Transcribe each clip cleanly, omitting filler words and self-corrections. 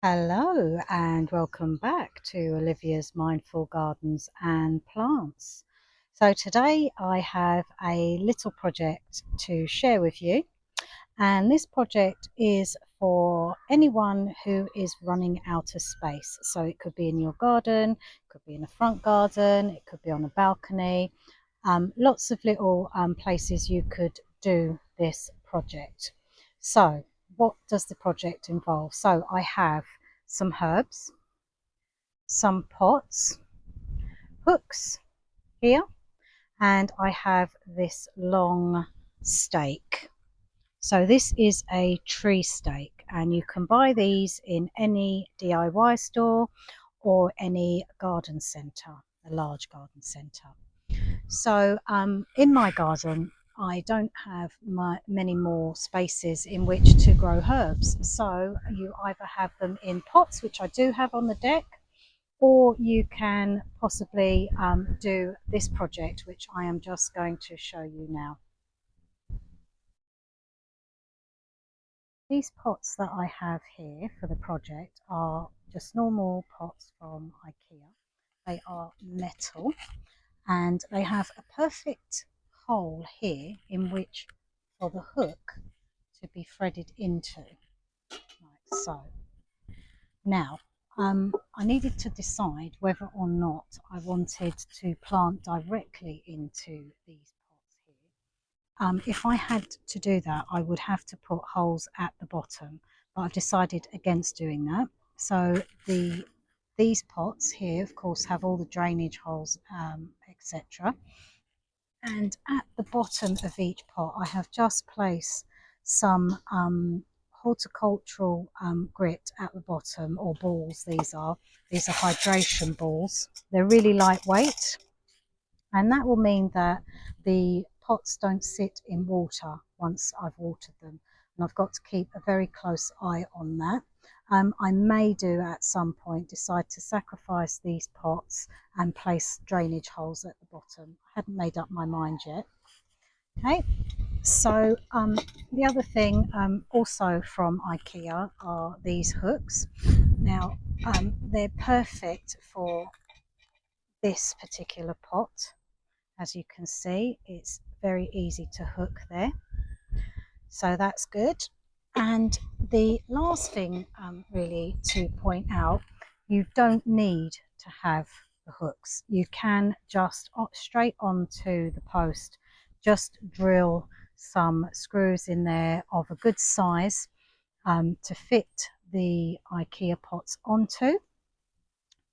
Hello and welcome back to Olivia's Mindful Gardens and Plants. So today I have a little project to share with you, and this project is for anyone who is running out of space. So it could be in your garden, it could be in a front garden, it could be on a balcony, lots of little places you could do this project. So what does the project involve? So I have some herbs, some pots, hooks here, and I have this long stake. So this is a tree stake, and you can buy these in any DIY store or any garden centre, a large garden centre. So in my garden, I don't have many more spaces in which to grow herbs. So you either have them in pots, which I do have on the deck, or you can possibly do this project, which I am just going to show you now. These pots that I have here for the project are just normal pots from IKEA. They are metal and they have a perfect hole here in which for the hook to be threaded into, like so. Now, I needed to decide whether or not I wanted to plant directly into these pots here. If I had to do that, I would have to put holes at the bottom, but I've decided against doing that. So these pots here, of course, have all the drainage holes, etc. And at the bottom of each pot, I have just placed some horticultural grit at the bottom, or balls. These are hydration balls. They're really lightweight, and that will mean that the pots don't sit in water once I've watered them. And I've got to keep a very close eye on that. I may do at some point decide to sacrifice these pots and place drainage holes at the bottom. I hadn't made up my mind yet. Okay, so the other thing also from IKEA are these hooks. Now they're perfect for this particular pot. As you can see, it's very easy to hook there. So that's good. And the last thing really to point out, you don't need to have the hooks. You can just straight onto the post, just drill some screws in there of a good size to fit the IKEA pots onto.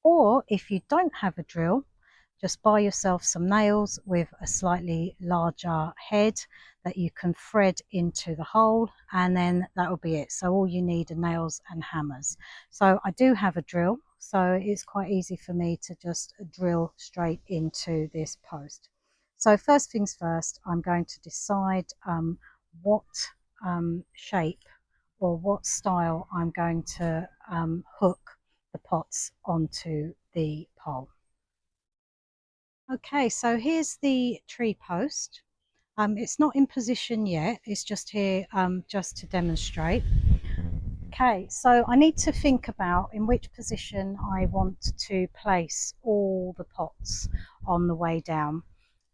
Or if you don't have a drill, just buy yourself some nails with a slightly larger head that you can thread into the hole, and then that will be it. So all you need are nails and hammers. So I do have a drill, so it's quite easy for me to just drill straight into this post. So first things first, I'm going to decide what shape or what style I'm going to hook the pots onto the pole. Okay, so here's the tree post. It's not in position yet, it's just here just to demonstrate. Okay, so I need to think about in which position I want to place all the pots on the way down.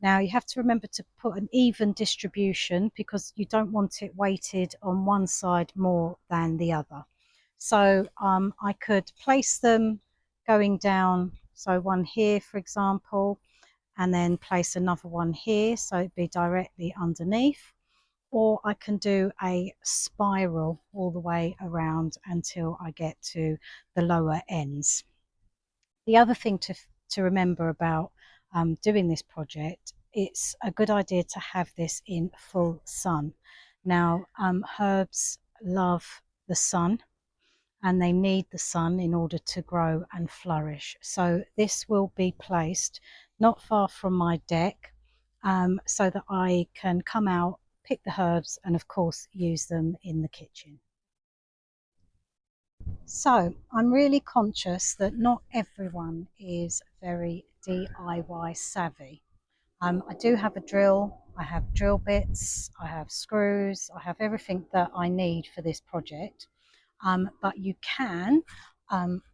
Now you have to remember to put an even distribution because you don't want it weighted on one side more than the other. So I could place them going down, so one here for example, and then place another one here so it'd be directly underneath, or I can do a spiral all the way around until I get to the lower ends. The other thing to remember about doing this project, it's a good idea to have this in full sun. Now herbs love the sun and they need the sun in order to grow and flourish. So this will be placed not far from my deck so that I can come out, pick the herbs, and of course use them in the kitchen. So I'm really conscious that not everyone is very DIY savvy. I do have a drill, I have drill bits, I have screws, I have everything that I need for this project. but you can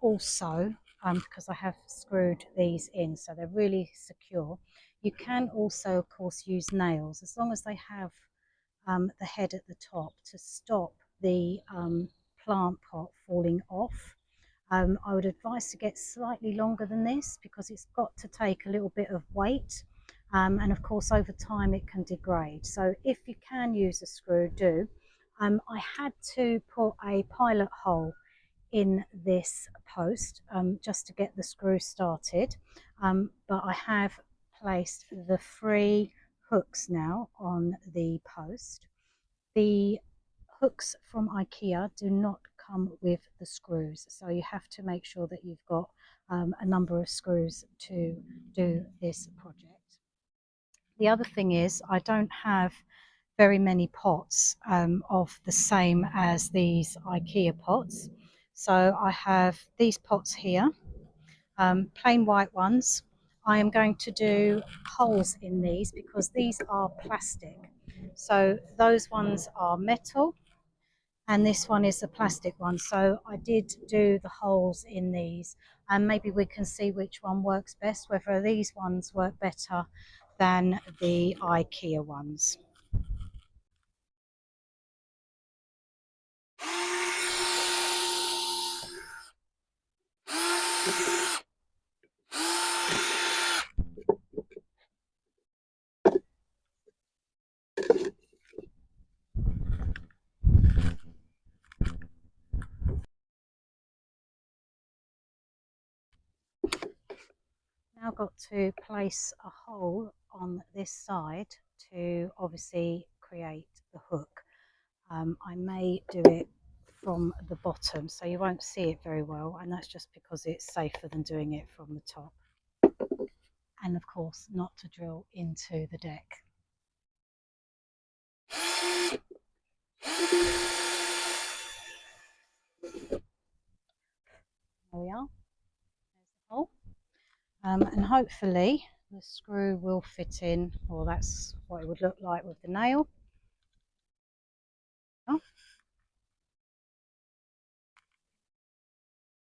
also, because I have screwed these in so they're really secure, you can also of course use nails as long as they have the head at the top to stop the plant pot falling off. I would advise to get slightly longer than this because it's got to take a little bit of weight, and of course over time it can degrade. So if you can use a screw, do. I had to put a pilot hole in this post just to get the screw started, but I have placed the 3 hooks now on the post. The hooks from IKEA do not come with the screws, so you have to make sure that you've got a number of screws to do this project. The other thing is I don't have very many pots of the same as these IKEA pots. So I have these pots here, plain white ones. I am going to do holes in these because these are plastic. So those ones are metal and this one is a plastic one. So I did do the holes in these, and maybe we can see which one works best, whether these ones work better than the IKEA ones. Now got to place a hole on this side to obviously create the hook. I may do it from the bottom so you won't see it very well, and that's just because it's safer than doing it from the top, and of course not to drill into the deck. There we are, there's the hole, and hopefully the screw will fit in, or that's what it would look like with the nail. Oh, it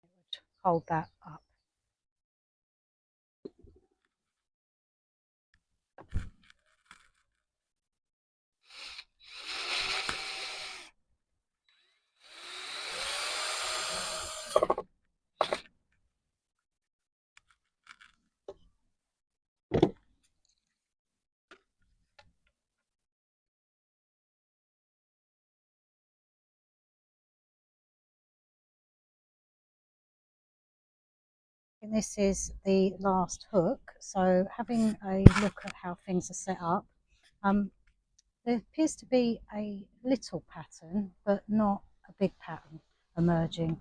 would hold that up. And this is the last hook, so having a look at how things are set up, there appears to be a little pattern but not a big pattern emerging,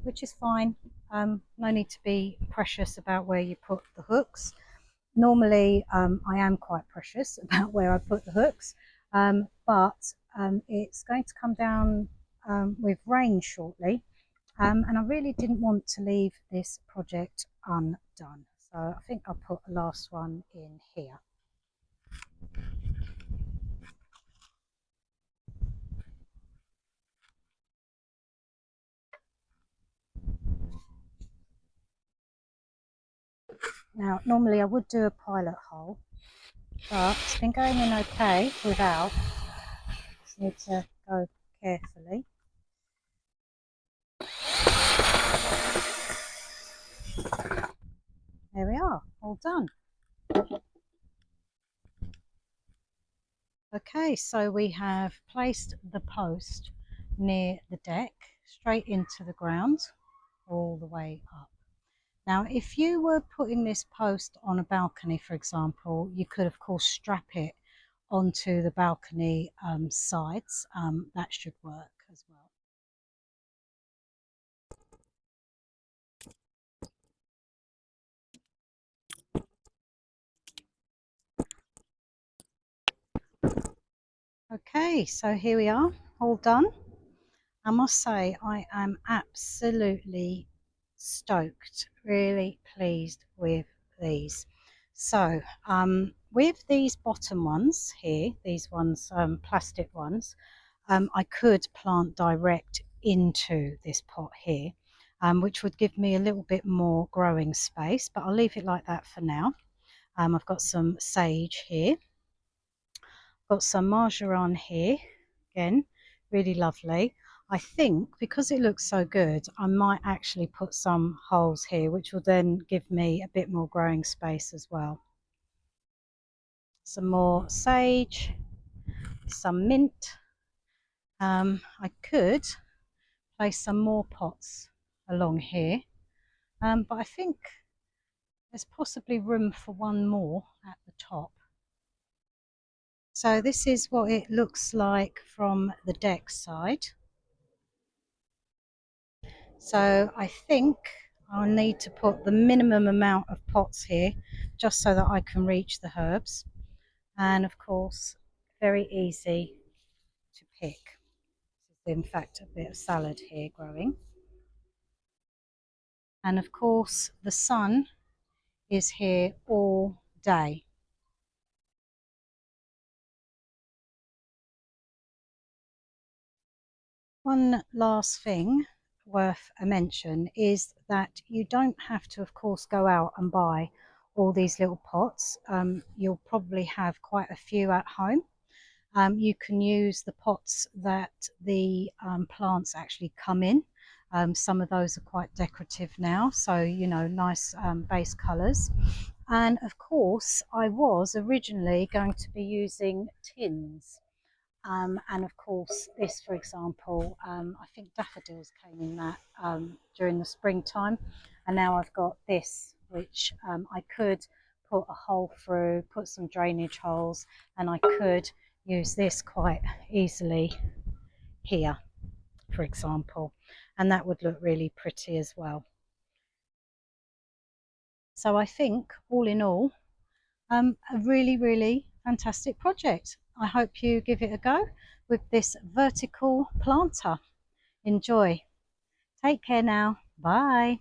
which is fine. No need to be precious about where you put the hooks. Normally I am quite precious about where I put the hooks, but it's going to come down with rain shortly, and I really didn't want to leave this project undone, so I think I'll put a last one in here. Now normally I would do a pilot hole, but it's been going in okay without. Just need to go carefully. There we are, all done. Okay, so we have placed the post near the deck, straight into the ground, all the way up. Now, if you were putting this post on a balcony, for example, you could of course strap it onto the balcony sides. That should work as well. Okay, so here we are, all done. I must say I am absolutely stoked, really pleased with these. So with these bottom ones here, these ones, plastic ones, I could plant direct into this pot here, which would give me a little bit more growing space, but I'll leave it like that for now. I've got some sage here, got some marjoram here, again, really lovely. I think because it looks so good, I might actually put some holes here, which will then give me a bit more growing space as well. Some more sage, some mint. I could place some more pots along here, but I think there's possibly room for one more at the top. So this is what it looks like from the deck side. So I think I'll need to put the minimum amount of pots here just so that I can reach the herbs. And of course, very easy to pick. In fact, a bit of salad here growing. And of course, the sun is here all day. One last thing worth a mention is that you don't have to, of course, go out and buy all these little pots. You'll probably have quite a few at home. You can use the pots that the plants actually come in. Some of those are quite decorative now, so you know, nice base colours. And of course, I was originally going to be using tins. And of course, this, for example, I think daffodils came in that during the springtime. And now I've got this, which I could put a hole through, put some drainage holes, and I could use this quite easily here, for example. And that would look really pretty as well. So I think, all in all, a really, really fantastic project. I hope you give it a go with this vertical planter. Enjoy. Take care now. Bye.